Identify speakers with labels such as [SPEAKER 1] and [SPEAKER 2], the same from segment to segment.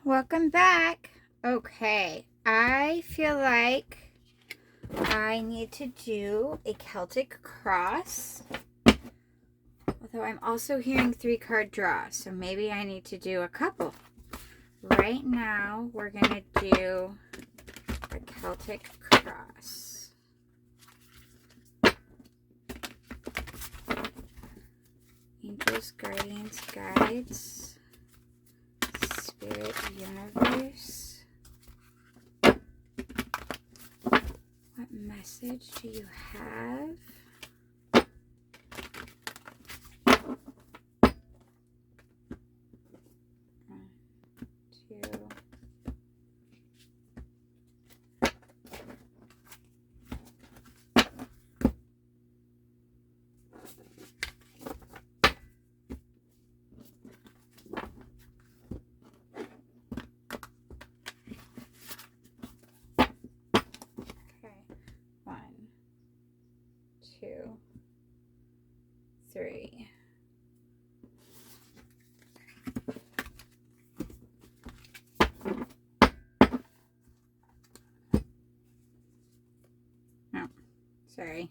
[SPEAKER 1] Welcome back. Okay, I feel like I need to do a Celtic cross. Although I'm also hearing 3-card draw, so maybe I need to do a couple. Right now, we're going to do a Celtic cross. Angels, guardians, guides, spirit, universe. What message do you have? Two, three. Oh, sorry.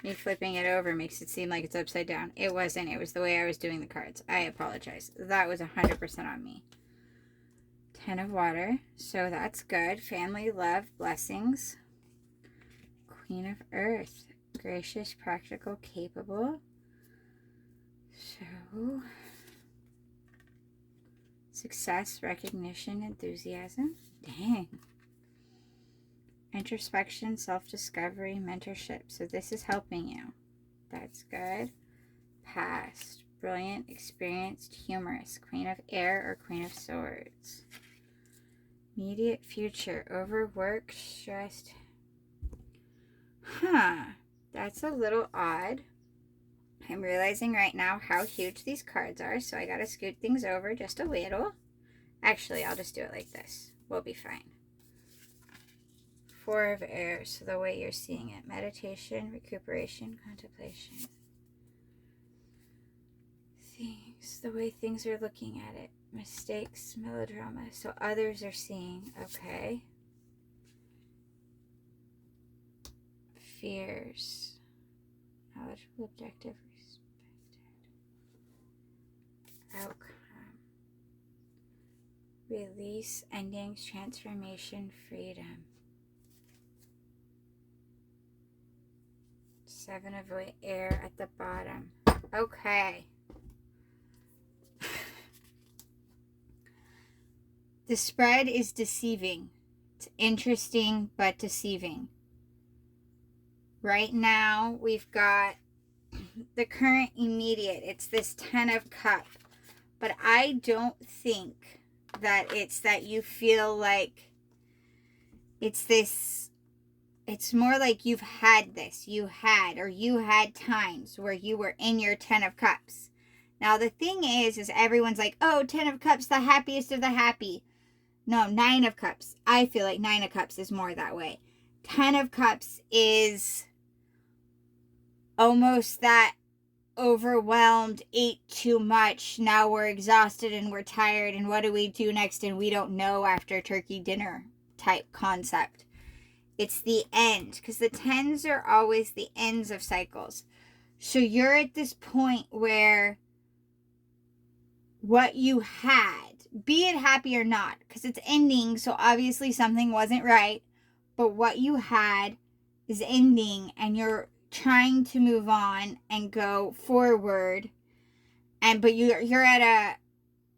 [SPEAKER 1] Me flipping it over makes it seem like it's upside down. It wasn't. It was the way I was doing the cards. I apologize. That was 100% on me. 10 of water. So that's good. Family, love, blessings. Queen of earth. Gracious, practical, capable. So, success, recognition, enthusiasm. Dang. Introspection, self-discovery, mentorship. So this is helping you. That's good. Past, brilliant, experienced, humorous. Queen of air or Queen of swords. Immediate future, overworked, stressed. That's a little odd. I'm realizing right now how huge these cards are, so I gotta scoot things over just a little. Actually, I'll just do it like this. We'll be fine. 4 of air, so the way you're seeing it. Meditation, recuperation, contemplation. Things, the way things are looking at it. Mistakes, melodrama. So others are seeing, okay. Fears. Knowledgeable, objective, respected. Outcome. Release, endings, transformation, freedom. 7 of air at the bottom. Okay. The spread is deceiving. It's interesting, but deceiving. Right now, we've got the current immediate. It's this 10 of cup. But I don't think that it's that you feel like it's this. It's more like you've had this. You had times where you were in your 10 of cups. Now, the thing is everyone's like, oh, 10 of cups, the happiest of the happy. No, 9 of cups. I feel like 9 of cups is more that way. 10 of cups is almost that overwhelmed, ate too much, now we're exhausted and we're tired, and what do we do next, and we don't know after turkey dinner type concept. It's the end, because the 10s are always the ends of cycles. So you're at this point where what you had, be it happy or not, because it's ending, so obviously something wasn't right, but what you had is ending, and you're trying to move on and go forward, but you're at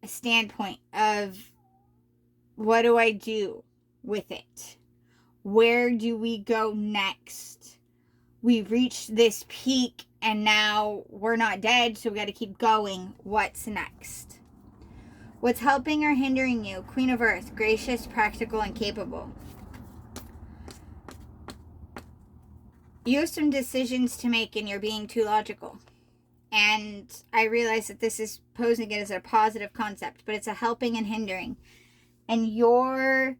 [SPEAKER 1] a standpoint of, what do I do with it? Where do we go next? We reached this peak and now we're not dead, so we got to keep going. What's next? What's helping or hindering you? Queen of Earth, gracious, practical, and capable. You have some decisions to make and you're being too logical. And I realize that this is posing it as a positive concept, but it's a helping and hindering. And you're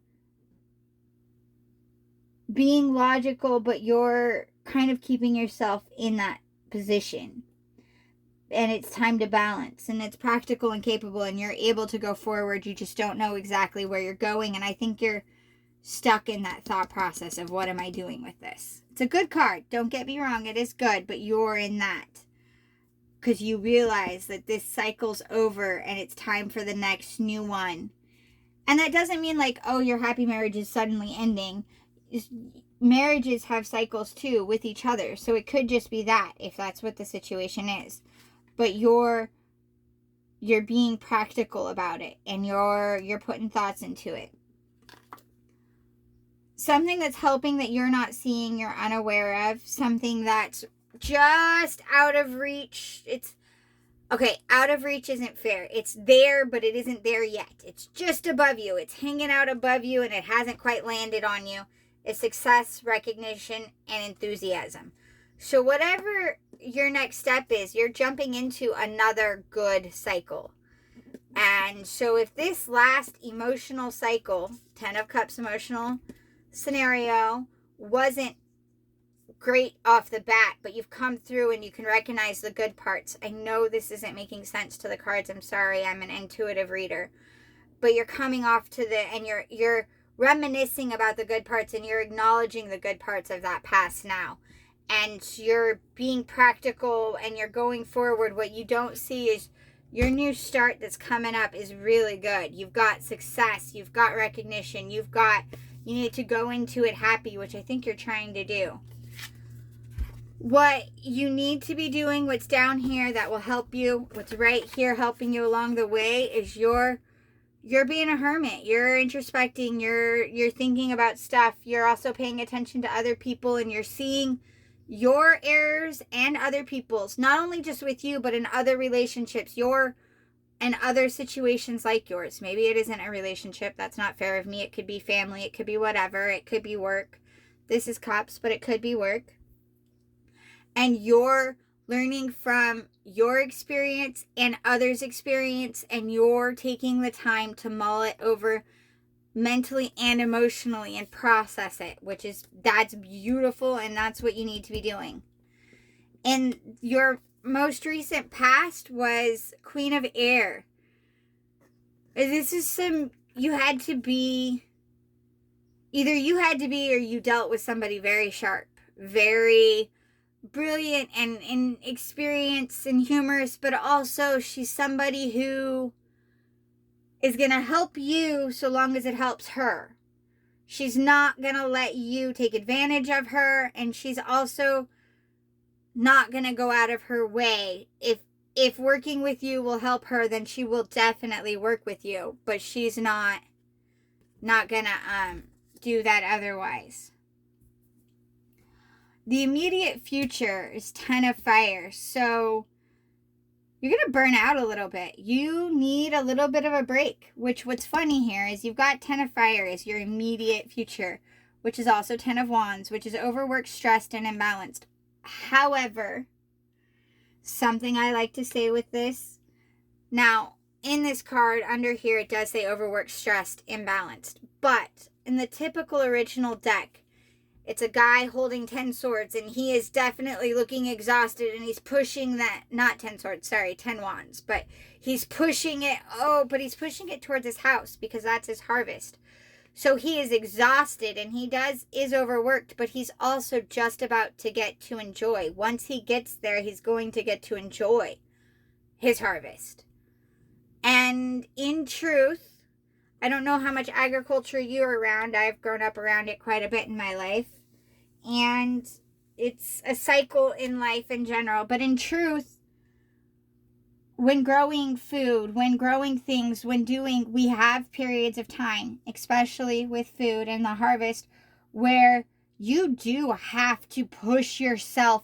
[SPEAKER 1] being logical, but you're kind of keeping yourself in that position. and it's time to balance, and it's practical and capable, and you're able to go forward. You just don't know exactly where you're going, and I think you're stuck in that thought process of, what am I doing with this? It's a good card, don't get me wrong, it is good, but you're in that because you realize that this cycle's over and it's time for the next new one. And that doesn't mean like, oh, your happy marriage is suddenly ending. Marriages have cycles too with each other, so it could just be that, if that's what the situation is. But you're being practical about it, and you're putting thoughts into it. Something that's helping that you're not seeing, you're unaware of, something that's just out of reach. It's okay, out of reach isn't fair. It's there, but it isn't there yet. It's just above you. It's hanging out above you, and it hasn't quite landed on you. It's success, recognition, and enthusiasm. So whatever your next step is, you're jumping into another good cycle. And so if this last emotional cycle, 10 of Cups emotional scenario, wasn't great off the bat, but you've come through and you can recognize the good parts. I know this isn't making sense to the cards. I'm sorry. I'm an intuitive reader. But you're coming off to and you're reminiscing about the good parts, and you're acknowledging the good parts of that past now. And you're being practical, and you're going forward. What you don't see is your new start that's coming up is really good. You've got success. You've got recognition. You need to go into it happy, which I think you're trying to do. What you need to be doing, what's down here that will help you, what's right here helping you along the way, is you're being a hermit. You're introspecting. You're thinking about stuff. You're also paying attention to other people, and you're seeing your errors and other people's, not only just with you, but in other relationships, and other situations like yours. Maybe it isn't a relationship. That's not fair of me. It could be family. It could be whatever. It could be work. This is Cups, but it could be work. And you're learning from your experience and others' experience, and you're taking the time to mull it over mentally and emotionally and process it, that's beautiful, and that's what you need to be doing. And your most recent past was Queen of Air. This is either you had to be or you dealt with somebody very sharp, very brilliant and experienced and humorous, but also she's somebody who is going to help you so long as it helps her. She's not going to let you take advantage of her, and she's also not going to go out of her way. If working with you will help her, then she will definitely work with you, but she's not going to do that otherwise. The immediate future is 10 of Fire, so you're going to burn out a little bit. You need a little bit of a break, what's funny here is you've got 10 of Fire as your immediate future, which is also 10 of Wands, which is overworked, stressed, and imbalanced. However, something I like to say with this, now, in this card, under here, it does say overworked, stressed, imbalanced, but in the typical original deck, it's a guy holding 10 swords, and he is definitely looking exhausted, and he's pushing that, not 10 swords, sorry, 10 wands, but he's pushing it, but he's pushing it towards his house, because that's his harvest. So he is exhausted, and he is overworked, but he's also just about to get to enjoy. Once he gets there, he's going to get to enjoy his harvest. And in truth, I don't know how much agriculture you're around. I've grown up around it quite a bit in my life. And it's a cycle in life in general. But in truth, when growing food, when growing things, we have periods of time, especially with food and the harvest, where you do have to push yourself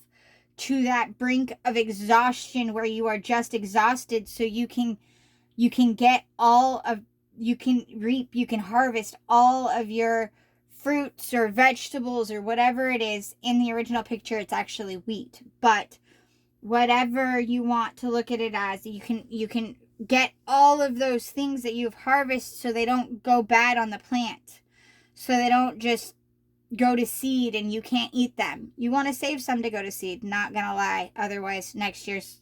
[SPEAKER 1] to that brink of exhaustion where you are just exhausted, so you can reap, you can harvest all of your fruits or vegetables or whatever it is. In the original picture, it's actually wheat, but whatever you want to look at it as, you can get all of those things that you've harvested, so they don't go bad on the plant, so they don't just go to seed and you can't eat them. You want to save some to go to seed, not gonna lie, otherwise next year's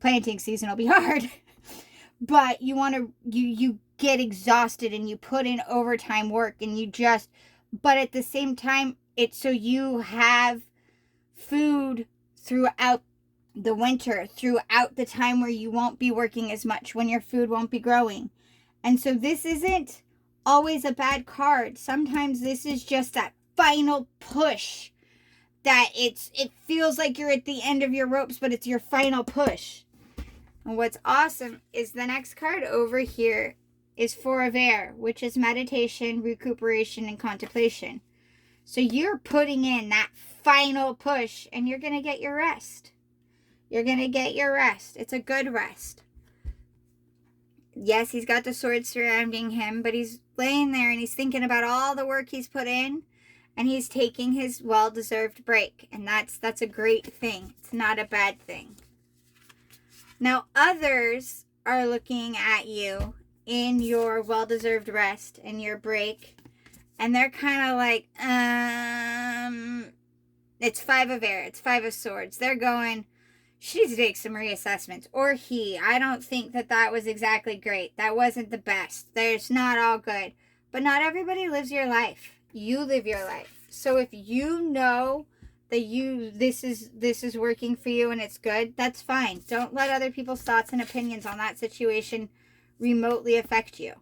[SPEAKER 1] planting season will be hard. But you want to, you get exhausted and you put in overtime work and you just, but at the same time, it's so you have food throughout the winter, throughout the time where you won't be working as much, when your food won't be growing. And so this isn't always a bad card. Sometimes this is just that final push that it feels like you're at the end of your ropes, but it's your final push. And what's awesome is the next card over here is Four of Air, which is meditation, recuperation, and contemplation. So you're putting in that final push and you're going to get your rest. You're going to get your rest. It's a good rest. Yes, he's got the sword surrounding him, but he's laying there and he's thinking about all the work he's put in, and he's taking his well-deserved break. And that's a great thing. It's not a bad thing. Now, others are looking at you in your well-deserved rest and your break, and they're kind of like, it's Five of Air, it's Five of Swords. They're going, she needs to take some reassessments. Or he, I don't think that was exactly great. That wasn't the best. There's not all good. But not everybody lives your life. You live your life. So if you know that this is working for you and it's good, that's fine. Don't let other people's thoughts and opinions on that situation remotely affect you.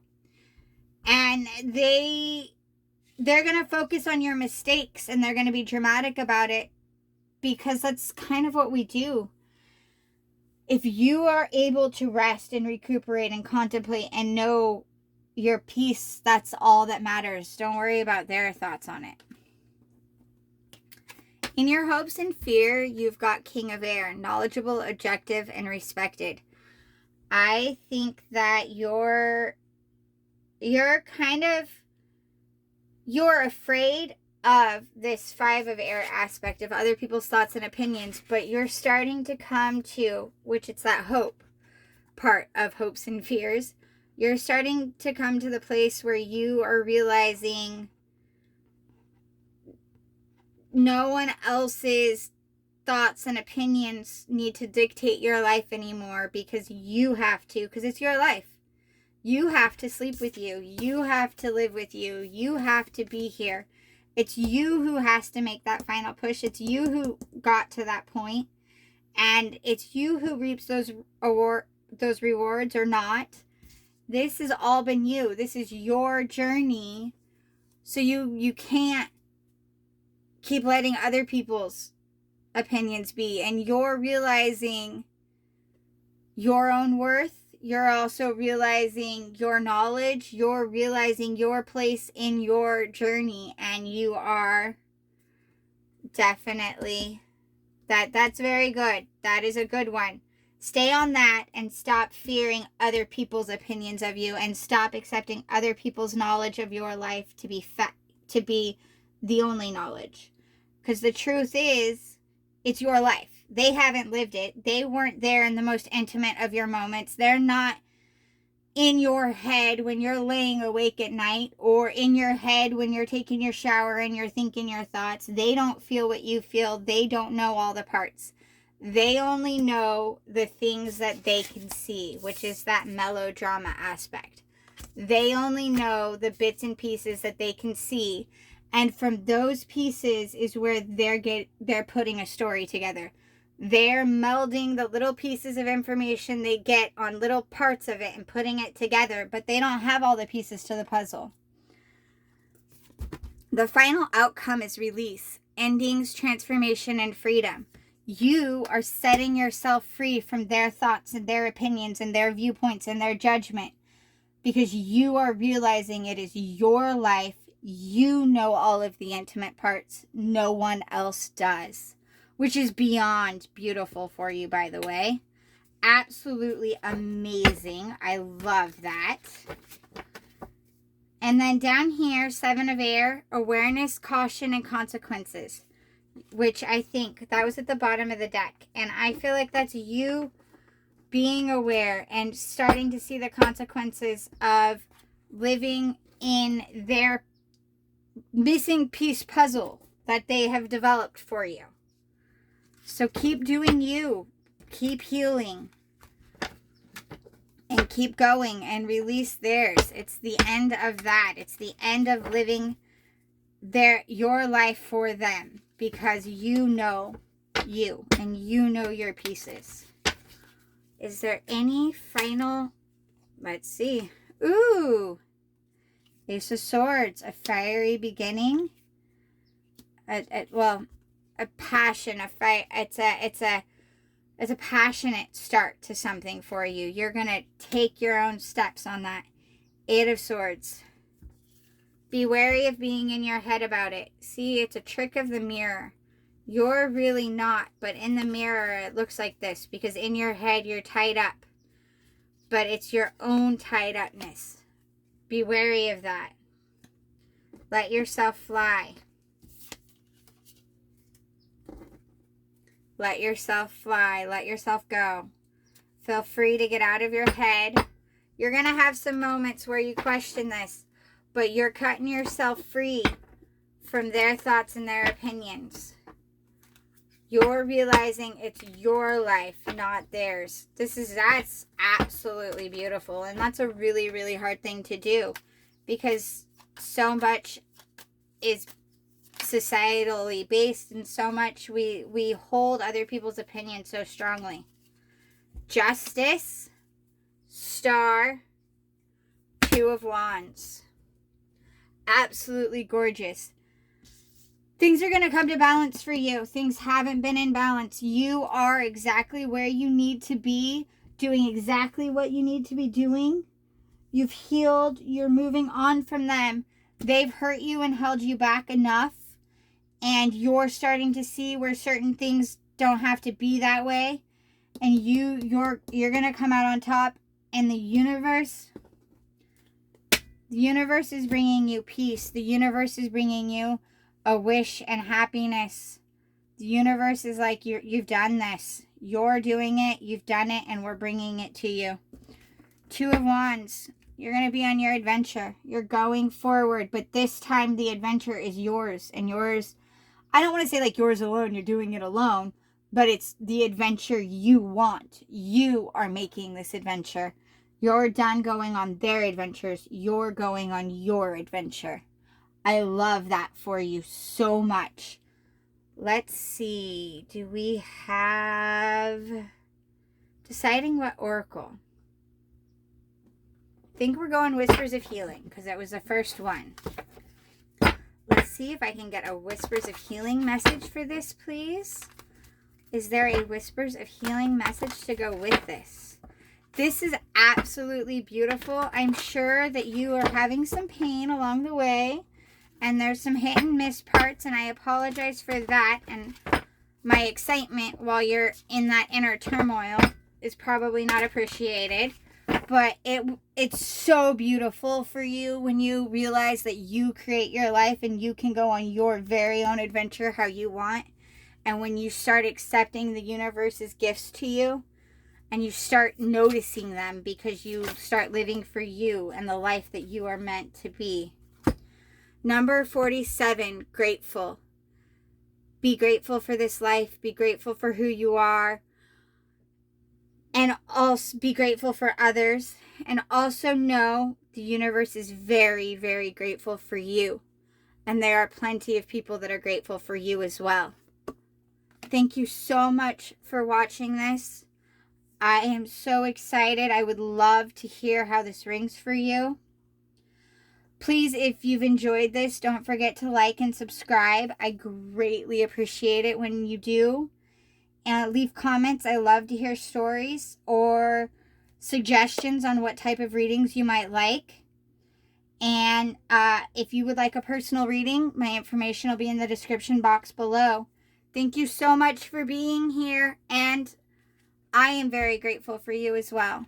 [SPEAKER 1] And they're going to focus on your mistakes and they're going to be dramatic about it, because that's kind of what we do. If you are able to rest and recuperate and contemplate and know your peace, that's all that matters. Don't worry about their thoughts on it. In your hopes and fear, you've got King of Air, knowledgeable, objective, and respected. I think that you're afraid of this Five of Air aspect of other people's thoughts and opinions, but you're starting to come to, which it's that hope part of hopes and fears. You're starting to come to the place where you are realizing no one else's thoughts and opinions need to dictate your life anymore, because you have to, because it's your life. You have to sleep with you. You have to live with you. You have to be here. It's you who has to make that final push. It's you who got to that point. And it's you who reaps those rewards or not. This has all been you. This is your journey. So you can't keep letting other people's opinions be. And you're realizing your own worth. You're also realizing your knowledge. You're realizing your place in your journey. And you are definitely, that's very good. That is a good one. Stay on that and stop fearing other people's opinions of you, and stop accepting other people's knowledge of your life to be the only knowledge. Because the truth is, it's your life. They haven't lived it. They weren't there in the most intimate of your moments. They're not in your head when you're laying awake at night, or in your head when you're taking your shower and you're thinking your thoughts. They don't feel what you feel. They don't know all the parts. They only know the things that they can see, which is that melodrama aspect. They only know the bits and pieces that they can see. And from those pieces is where they're putting a story together. They're melding the little pieces of information they get on little parts of it and putting it together, but they don't have all the pieces to the puzzle. The final outcome is release, endings, transformation, and freedom. You are setting yourself free from their thoughts and their opinions and their viewpoints and their judgment, because you are realizing it is your life. You know all of the intimate parts. No one else does. Which is beyond beautiful for you, by the way. Absolutely amazing. I love that. And then down here, Seven of Air, awareness, caution, and consequences. Which I think that was at the bottom of the deck. And I feel like that's you being aware and starting to see the consequences of living in their missing piece puzzle that they have developed for you. So keep doing you. Keep healing. and keep going and release theirs. It's the end of that. It's the end of living your life for them, because you know you and you know your pieces. Is there any final? Let's see. Ooh, Ace of Swords, a fiery beginning. Well, a passion, a fight. It's a passionate start to something for you. You're gonna take your own steps on that. Eight of Swords. Be wary of being in your head about it. See, it's a trick of the mirror. You're really not, but in the mirror it looks like this, because in your head you're tied up. But it's your own tied upness. Be wary of that. Let yourself fly. Let yourself fly. Let yourself go. Feel free to get out of your head. You're going to have some moments where you question this, but you're cutting yourself free from their thoughts and their opinions. You're realizing it's your life, not theirs. That's absolutely beautiful. And that's a really, really hard thing to do, because so much is societally based, and so much we hold other people's opinions so strongly. Justice, Star, Two of Wands. Absolutely gorgeous. Things are going to come to balance for you. Things haven't been in balance. You are exactly where you need to be, doing exactly what you need to be doing. You've healed. You're moving on from them. They've hurt you and held you back enough. And you're starting to see where certain things don't have to be that way. And you're going to come out on top. And the universe is bringing you peace. The universe is bringing you a wish and happiness. The universe is like, you've done this. You're doing it. You've done it. And we're bringing it to you. Two of Wands. You're going to be on your adventure. You're going forward. But this time the adventure is yours. And yours, I don't want to say like yours alone. You're doing it alone. But it's the adventure you want. You are making this adventure. You're done going on their adventures. You're going on your adventure. I love that for you so much. Let's see. Do we have deciding what oracle? I think we're going Whispers of Healing, because that was the first one. Let's see if I can get a Whispers of Healing message for this, please. Is there a Whispers of Healing message to go with this? This is absolutely beautiful. I'm sure that you are having some pain along the way. And there's some hit and miss parts, and I apologize for that. And my excitement while you're in that inner turmoil is probably not appreciated. But it's so beautiful for you when you realize that you create your life and you can go on your very own adventure how you want. And when you start accepting the universe's gifts to you, and you start noticing them, because you start living for you and the life that you are meant to be. Number 47, grateful. Be grateful for this life. Be grateful for who you are. And also be grateful for others. And also know the universe is very, very grateful for you. And there are plenty of people that are grateful for you as well. Thank you so much for watching this. I am so excited. I would love to hear how this rings for you. Please, if you've enjoyed this, don't forget to like and subscribe. I greatly appreciate it when you do. And leave comments. I love to hear stories or suggestions on what type of readings you might like. And if you would like a personal reading, my information will be in the description box below. Thank you so much for being here. And I am very grateful for you as well.